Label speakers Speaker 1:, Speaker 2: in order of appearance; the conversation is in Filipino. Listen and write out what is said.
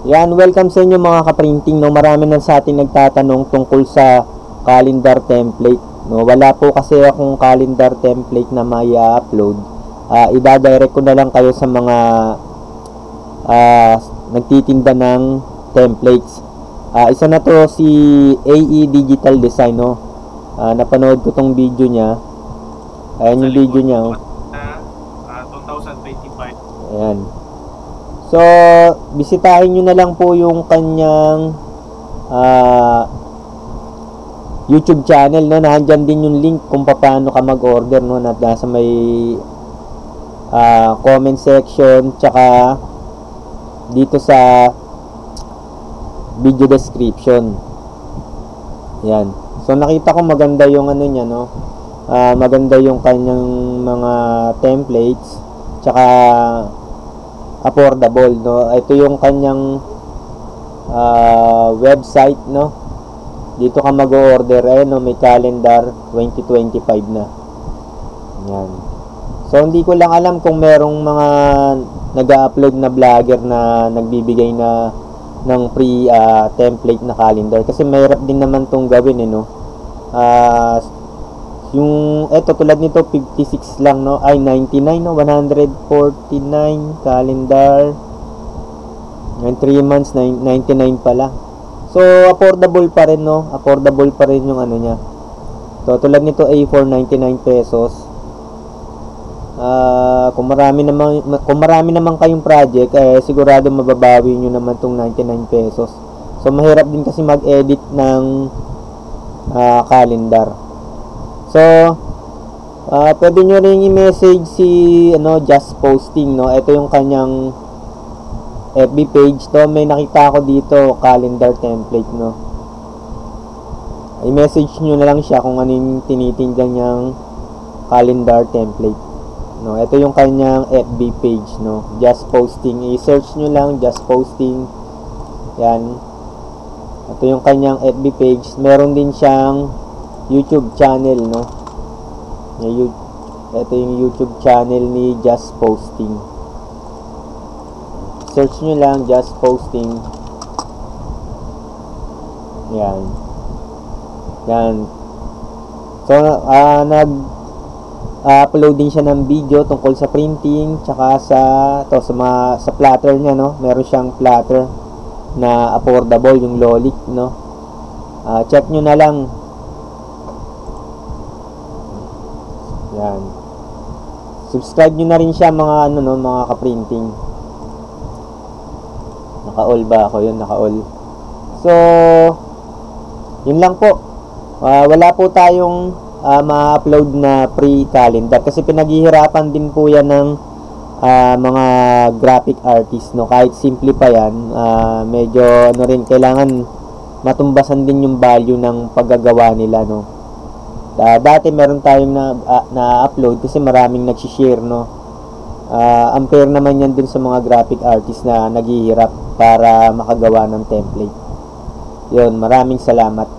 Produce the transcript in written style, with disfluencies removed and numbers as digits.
Speaker 1: Yan, welcome sa inyo mga kaprinting, no. Marami na sa atin nagtatanong tungkol sa calendar template, no. Wala po kasi akong calendar template na mai-upload. Ida-direct ko na lang kayo sa mga nagtitinda ng templates. Isa na to si AE Digital Design, no. Napanood ko tong video niya. Ayan yung video niya, oh.
Speaker 2: 2025.
Speaker 1: Ayan. So, bisitahin nyo na lang po yung kanyang YouTube channel, no. Nandiyan din yung link kung paano ka mag-order, no. Nasa may comment section, tsaka dito sa video description. Yan. So, nakita ko maganda yung ano niya, no. Maganda yung kanyang mga templates, tsaka affordable, no. Ito yung kanyang website, no. Dito ka mag-order, no, may calendar 2025 na. Yan. So hindi ko lang alam kung merong mga nag-upload na vlogger na nagbibigay na ng free template na calendar, kasi mahirap din naman tong gawin, no. Yung eto tulad nito 56 lang, no, ay 99, no, 149 calendar, and 3 months 99 pala. So affordable pa rin, no, affordable pa rin yung ano niya. So tulad nito ay 499 pesos. Kung marami naman kayong project, sigurado mababawi niyo naman tong 99 pesos. So mahirap din kasi mag-edit ng calendar. So, pwede nyo rin i-message si Just Posting, no. Ito yung kanyang FB page, to. May nakita ako dito, calendar template, no. I-message nyo na lang siya kung ano yung tinitinda niyang calendar template, no. Ito yung kanyang FB page, no. Just Posting. I-search nyo lang, Just Posting. Yan. Ito yung kanyang FB page. Meron din siyang YouTube channel, no. Ito yung YouTube channel ni Just Posting. Search nyo lang, Just Posting. Yan. Yan. So, nag-upload din siya ng video tungkol sa printing, tsaka sa platter niya, no. Meron siyang platter na affordable, yung Lolic, no. Check nyo na lang. Yan. Subscribe nyo na rin siya, mga mga ka-printing. Naka-all ba ako? Yun, naka-all. So, yun lang po. Wala po tayong ma-upload na pre-calendar kasi pinaghihirapan din po yan ng mga graphic artist, no. Kahit simple pa yan, medyo rin, kailangan matumbasan din yung value ng paggagawa nila, no. Dati meron tayong na-upload kasi maraming nag-share, no. Unfair naman yan dun sa mga graphic artist na naghihirap para makagawa ng template. Yun, maraming salamat.